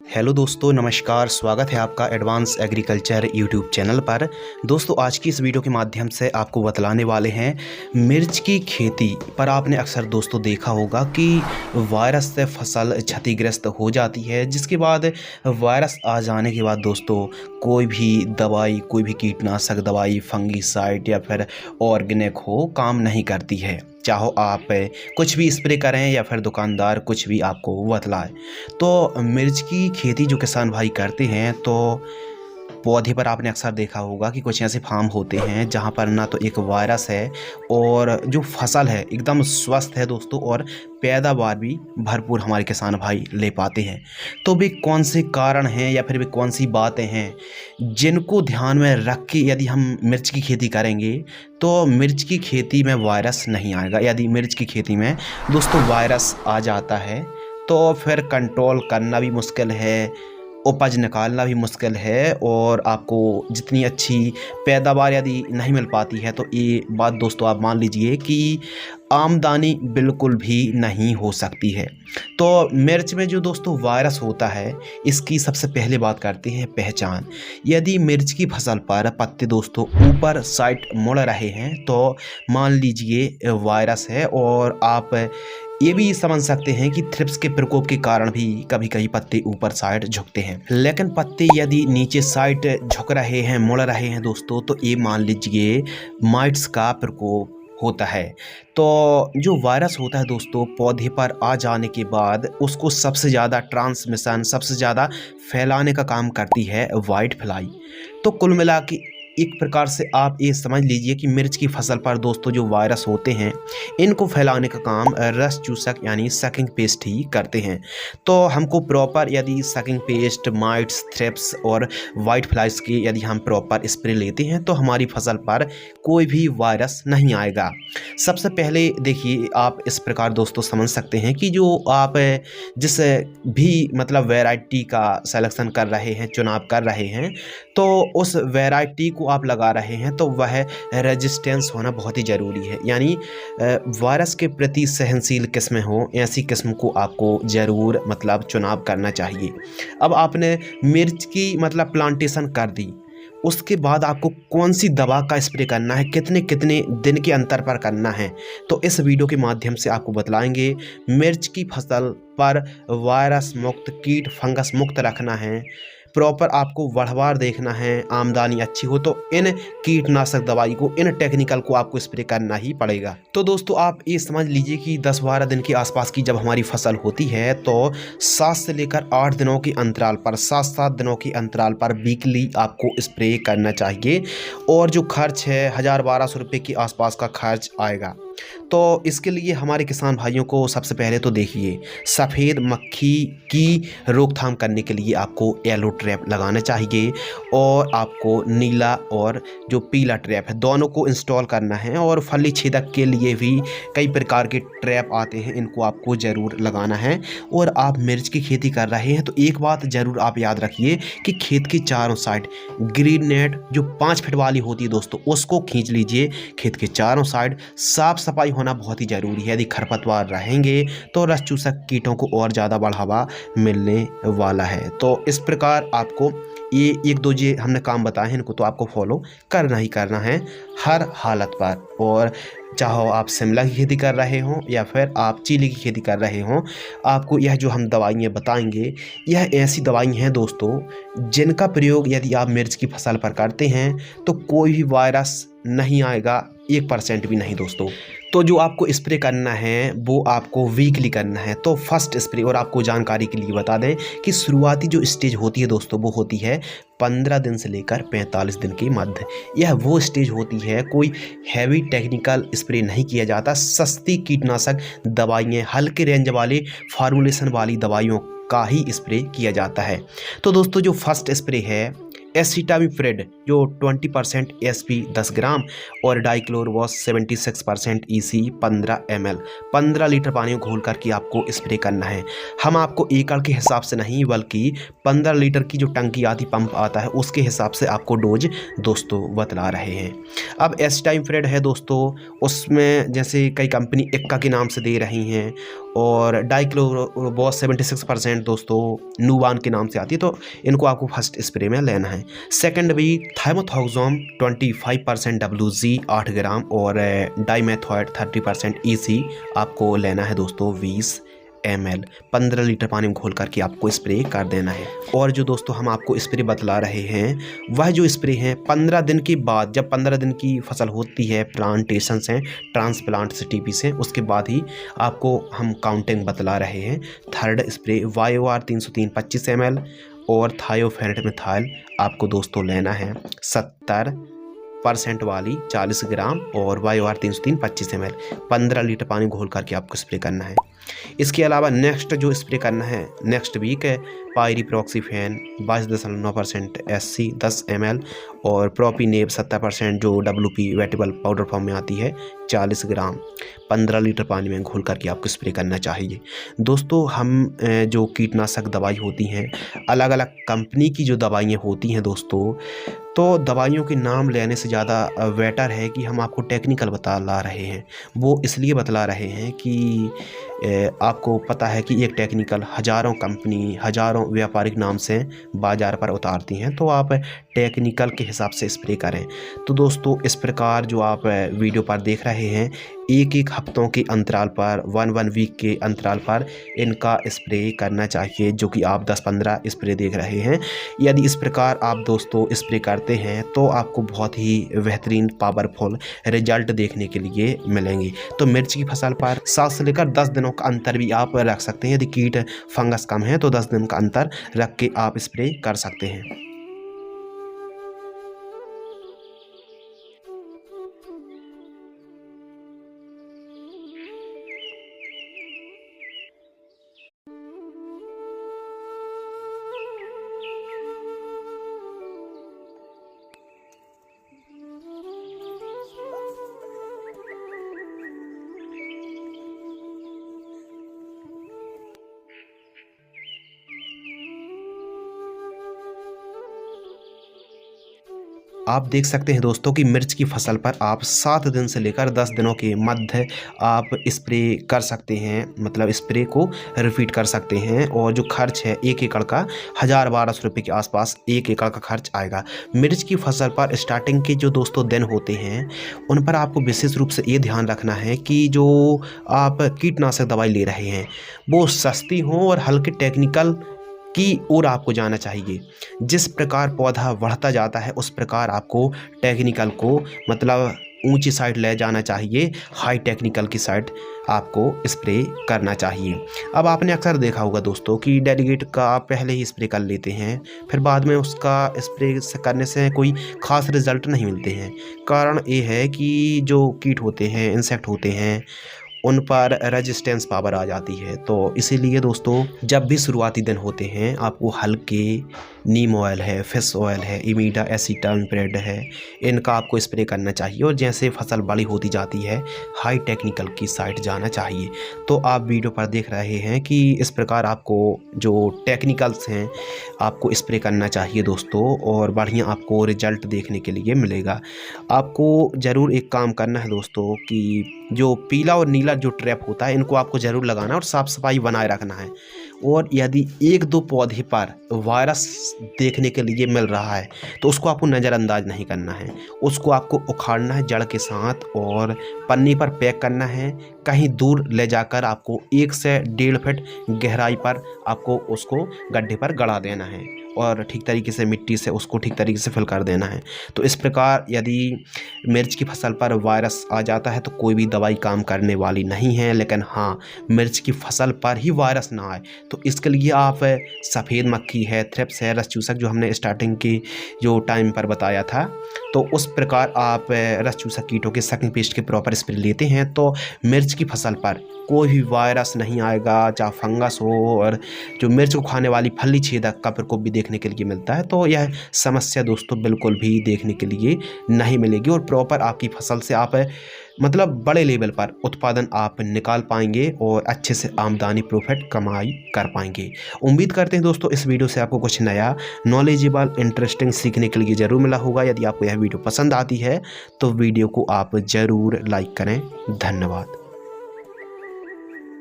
Hello दोस्तों, नमस्कार। स्वागत है आपका एडवांस एग्रीकल्चर यूट्यूब चैनल पर। दोस्तों, आज की इस वीडियो के माध्यम से आपको बतलाने वाले हैं मिर्च की खेती पर। आपने अक्सर दोस्तों देखा होगा कि वायरस से फसल क्षतिग्रस्त हो जाती है, जिसके बाद वायरस आ जाने के बाद दोस्तों कोई भी दवाई, कोई भी कीटनाशक दवाई, फंगीसाइड या फिर ऑर्गेनिक हो, काम नहीं करती है। चाहो आप कुछ भी स्प्रे करें या फिर दुकानदार कुछ भी आपको बतलाए। तो मिर्च की खेती जो किसान भाई करते हैं, तो पौधे पर आपने अक्सर देखा होगा कि कुछ ऐसे फार्म होते हैं जहां पर ना तो एक वायरस है और जो फसल है एकदम स्वस्थ है दोस्तों, और पैदावार भी भरपूर हमारे किसान भाई ले पाते हैं। तो वे कौन से कारण हैं या फिर वे कौन सी बातें हैं जिनको ध्यान में रख के यदि हम मिर्च की खेती करेंगे तो मिर्च की खेती में वायरस नहीं आएगा। यदि मिर्च की खेती में दोस्तों वायरस आ जाता है तो फिर कंट्रोल करना भी मुश्किल है, उपज निकालना भी मुश्किल है, और आपको जितनी अच्छी पैदावार यदि नहीं मिल पाती है तो ये बात दोस्तों आप मान लीजिए कि आमदनी बिल्कुल भी नहीं हो सकती है। तो मिर्च में जो दोस्तों वायरस होता है, इसकी सबसे पहले बात करते हैं पहचान। यदि मिर्च की फसल पर पत्ते दोस्तों ऊपर साइड मुड़ रहे हैं तो मान लीजिए वायरस है, और आप ये भी समझ सकते हैं कि थ्रिप्स के प्रकोप के कारण भी कभी कभी पत्ते ऊपर साइड झुकते हैं। लेकिन पत्ते यदि नीचे साइड झुक रहे हैं, मुड़ रहे हैं दोस्तों, तो ये मान लीजिए माइट्स का प्रकोप होता है। तो जो वायरस होता है दोस्तों, पौधे पर आ जाने के बाद उसको सबसे ज़्यादा ट्रांसमिशन, सबसे ज़्यादा फैलाने का काम करती है वाइट फ्लाई। तो कुल मिला के एक प्रकार से आप ये समझ लीजिए कि मिर्च की फसल पर दोस्तों जो वायरस होते हैं, इनको फैलाने का काम रस चूसक यानी सकिंग पेस्ट ही करते हैं। तो हमको प्रॉपर यदि सकिंग पेस्ट, माइट्स, थ्रिप्स और वाइट फ्लाइज के यदि हम प्रॉपर स्प्रे लेते हैं तो हमारी फसल पर कोई भी वायरस नहीं आएगा। सबसे पहले देखिए, आप इस प्रकार दोस्तों समझ सकते हैं कि जो आप जिस भी मतलब वैरायटी का सिलेक्शन कर रहे हैं, चुनाव कर रहे हैं, तो उस वैरायटी को आप लगा रहे हैं तो वह रेजिस्टेंस होना बहुत ही ज़रूरी है। यानी वायरस के प्रति सहनशील किस्में हो, ऐसी किस्म को आपको ज़रूर मतलब चुनाव करना चाहिए। अब आपने मिर्च की मतलब प्लांटेशन कर दी, उसके बाद आपको कौन सी दवा का स्प्रे करना है, कितने कितने दिन के अंतर पर करना है, तो इस वीडियो के माध्यम से आपको बतलाएंगे। मिर्च की फसल पर वायरस मुक्त, कीट फंगस मुक्त रखना है, प्रॉपर आपको बढ़वार देखना है, आमदनी अच्छी हो तो इन कीटनाशक दवाई को, इन टेक्निकल को आपको स्प्रे करना ही पड़ेगा। तो दोस्तों आप ये समझ लीजिए कि 10-12 दिन के आसपास की जब हमारी फसल होती है तो 7 से लेकर 8 दिनों के अंतराल पर, 7-7 दिनों के अंतराल पर वीकली आपको स्प्रे करना चाहिए। और जो खर्च है 1000-1200 रुपये के आसपास का खर्च आएगा। तो इसके लिए हमारे किसान भाइयों को सबसे पहले तो देखिए, सफ़ेद मक्खी की रोकथाम करने के लिए आपको येलो ट्रैप लगाना चाहिए, और आपको नीला और जो पीला ट्रैप है दोनों को इंस्टॉल करना है। और फली छेदक के लिए भी कई प्रकार के ट्रैप आते हैं, इनको आपको ज़रूर लगाना है। और आप मिर्च की खेती कर रहे हैं तो एक बात ज़रूर आप याद रखिए कि खेत के चारों साइड ग्रीन नेट जो 5 फीट वाली होती है दोस्तों, उसको खींच लीजिए। खेत के चारों साइड साफ सफाई होना बहुत ही ज़रूरी है। यदि खरपतवार रहेंगे तो रस चूसक कीटों को और ज़्यादा बढ़ावा मिलने वाला है। तो इस प्रकार आपको ये 1-2 जो हमने काम बताए हैं, इनको तो आपको फॉलो करना ही करना है हर हालत पर। और चाहो आप शिमला की खेती कर रहे हों या फिर आप चिली की खेती कर रहे हों, आपको यह जो हम दवाइयाँ बताएंगे, यह ऐसी दवाई हैं दोस्तों जिनका प्रयोग यदि आप मिर्च की फसल पर करते हैं तो कोई भी वायरस नहीं आएगा, 1% भी नहीं दोस्तों। तो जो आपको स्प्रे करना है वो आपको वीकली करना है। तो फर्स्ट स्प्रे, और आपको जानकारी के लिए बता दें कि शुरुआती जो स्टेज होती है दोस्तों, वो होती है 15 दिन से लेकर 45 दिन के मध्य। यह वो स्टेज होती है, कोई हैवी टेक्निकल स्प्रे नहीं किया जाता। सस्ती कीटनाशक दवाइयाँ, हल्के रेंज वाले फार्मूलेशन वाली दवाइयों का ही स्प्रे किया जाता है। तो दोस्तों जो फर्स्ट स्प्रे है एसिटामिप्रिड जो 20% एसपी 10 ग्राम और डाइक्लोरवास 76% ईसी 15 ml 15 लीटर पानी में घोल करके आपको स्प्रे करना है। हम आपको एकड़ के हिसाब से नहीं बल्कि 15 लीटर की जो टंकी आती, पंप आता है, उसके हिसाब से आपको डोज दोस्तों बतला रहे हैं। अब एसिटामिप्रिड है दोस्तों, उसमें जैसे कई कंपनी एक्का के नाम से दे रही हैं और डाइक्लोरोबॉस 76% दोस्तों नूवान के नाम से आती है, तो इनको आपको फर्स्ट स्प्रे में लेना है। सेकंड भी थाइमोथॉक्सोम 25% WG 8 ग्राम और डाइमेथॉइड 30% EC आपको लेना है दोस्तों 20 ml। 15 लीटर पानी में घोल करके आपको स्प्रे कर देना है। और जो दोस्तों हम आपको स्प्रे बतला रहे हैं वह जो स्प्रे हैं 15 दिन के बाद, जब 15 दिन की फसल होती है, प्लांटेशन से, ट्रांसप्लांट से, TP से, उसके बाद ही आपको हम काउंटिंग बतला रहे हैं। थर्ड स्प्रे YOR 303 25 ml और थायोफेनेट मिथाइल आपको दोस्तों लेना है 70% वाली 40 ग्राम और YOR 303 25 ml। 15 लीटर पानी घोल करके आपको स्प्रे करना है। इसके अलावा नेक्स्ट जो स्प्रे करना है नेक्स्ट वीक है पायरीप्रॉक्सीफेन 22.9% SC 10 ml और प्रोपिनेब 70% जो WP वेटेबल पाउडर फॉर्म में आती है 40 ग्राम। 15 लीटर पानी में घोल करके आपको स्प्रे करना चाहिए। दोस्तों हम जो कीटनाशक दवाई होती हैं, अलग अलग कंपनी की जो दवाइयाँ होती हैं दोस्तों, तो दवाइयों के नाम लेने से ज़्यादा बेटर है कि हम आपको टेक्निकल बतला रहे हैं। वो इसलिए बतला रहे हैं कि आपको पता है कि एक टेक्निकल हज़ारों कंपनी, हज़ारों व्यापारिक नाम से बाज़ार पर उतारती हैं, तो आप टेक्निकल के हिसाब से स्प्रे करें। तो दोस्तों इस प्रकार जो आप वीडियो पर देख रहे हैं, एक एक हफ्तों के अंतराल पर, 1 वीक के अंतराल पर इनका स्प्रे करना चाहिए, जो कि आप 10-15 स्प्रे देख रहे हैं। यदि इस प्रकार आप दोस्तों स्प्रे करते हैं तो आपको बहुत ही बेहतरीन पावरफुल रिजल्ट देखने के लिए मिलेंगे। तो मिर्च की फसल पर 7 से लेकर 10 दिनों का अंतर भी आप रख सकते हैं। यदि कीट फंगस कम है तो 10 दिन का अंतर रख के आप स्प्रे कर सकते हैं। आप देख सकते हैं दोस्तों कि मिर्च की फसल पर आप 7 दिन से लेकर 10 दिनों के मध्य आप स्प्रे कर सकते हैं, मतलब स्प्रे को रिपीट कर सकते हैं। और जो खर्च है 1 एकड़ का 1000-1200 रुपये के आसपास 1 एकड़ का खर्च आएगा। मिर्च की फसल पर स्टार्टिंग के जो दोस्तों दिन होते हैं उन पर आपको विशेष रूप से ये ध्यान रखना है कि जो आप कीटनाशक दवाई ले रहे हैं वो सस्ती हो और हल्के टेक्निकल की ओर आपको जाना चाहिए। जिस प्रकार पौधा बढ़ता जाता है उस प्रकार आपको टेक्निकल को मतलब ऊंची साइड ले जाना चाहिए, हाई टेक्निकल की साइड आपको स्प्रे करना चाहिए। अब आपने अक्सर देखा होगा दोस्तों कि डेलीगेट का आप पहले ही स्प्रे कर लेते हैं, फिर बाद में उसका स्प्रे करने से कोई ख़ास रिज़ल्ट नहीं मिलते हैं। कारण ये है कि जो कीट होते हैं, इंसेक्ट होते हैं, उन पर रेजिस्टेंस पावर आ जाती है। तो इसीलिए दोस्तों जब भी शुरुआती दिन होते हैं आपको हल्के नीम ऑयल है, फिश ऑयल है, इमीडा एसिटामिप्रिड है, इनका आपको स्प्रे करना चाहिए। और जैसे फसल बड़ी होती जाती है हाई टेक्निकल की साइड जाना चाहिए। तो आप वीडियो पर देख रहे हैं कि इस प्रकार आपको जो टेक्निकल्स हैं आपको स्प्रे करना चाहिए दोस्तों, और बढ़िया आपको रिजल्ट देखने के लिए मिलेगा। आपको ज़रूर एक काम करना है दोस्तों कि जो पीला और नीला जो ट्रैप होता है इनको आपको ज़रूर लगाना और साफ़ सफाई बनाए रखना है। और यदि 1-2 पौधे पर वायरस देखने के लिए मिल रहा है तो उसको आपको नज़रअंदाज नहीं करना है, उसको आपको उखाड़ना है जड़ के साथ और पन्नी पर पैक करना है। कहीं दूर ले जाकर आपको 1 से 1.5 फीट गहराई पर आपको उसको गड्ढे पर गड़ा देना है और ठीक तरीके से मिट्टी से उसको ठीक तरीके से फिल कर देना है। तो इस प्रकार यदि मिर्च की फसल पर वायरस आ जाता है तो कोई भी दवाई काम करने वाली नहीं है। लेकिन हाँ, मिर्च की फसल पर ही वायरस ना आए तो इसके लिए आप सफ़ेद मक्खी है, थ्रिप्स है, रस चूसक जो हमने स्टार्टिंग की जो टाइम पर बताया था, तो उस प्रकार आप रस चूसक कीटों के सकिंग पेस्ट के प्रॉपर स्प्रे लेते हैं तो मिर्च की फसल पर कोई भी वायरस नहीं आएगा, चाहे फंगस हो। और जो मिर्च को खाने वाली फली छेदक का प्रकोप भी देखने के लिए मिलता है, तो यह समस्या दोस्तों बिल्कुल भी देखने के लिए नहीं मिलेगी और प्रॉपर आपकी फसल से आप मतलब बड़े लेवल पर उत्पादन आप निकाल पाएंगे और अच्छे से आमदनी प्रॉफिट कमाई कर पाएंगे। उम्मीद करते हैं दोस्तों इस वीडियो से आपको कुछ नया नॉलेजेबल इंटरेस्टिंग सीखने के लिए ज़रूर मिला होगा। यदि आपको यह वीडियो पसंद आती है तो वीडियो को आप ज़रूर लाइक करें। धन्यवाद।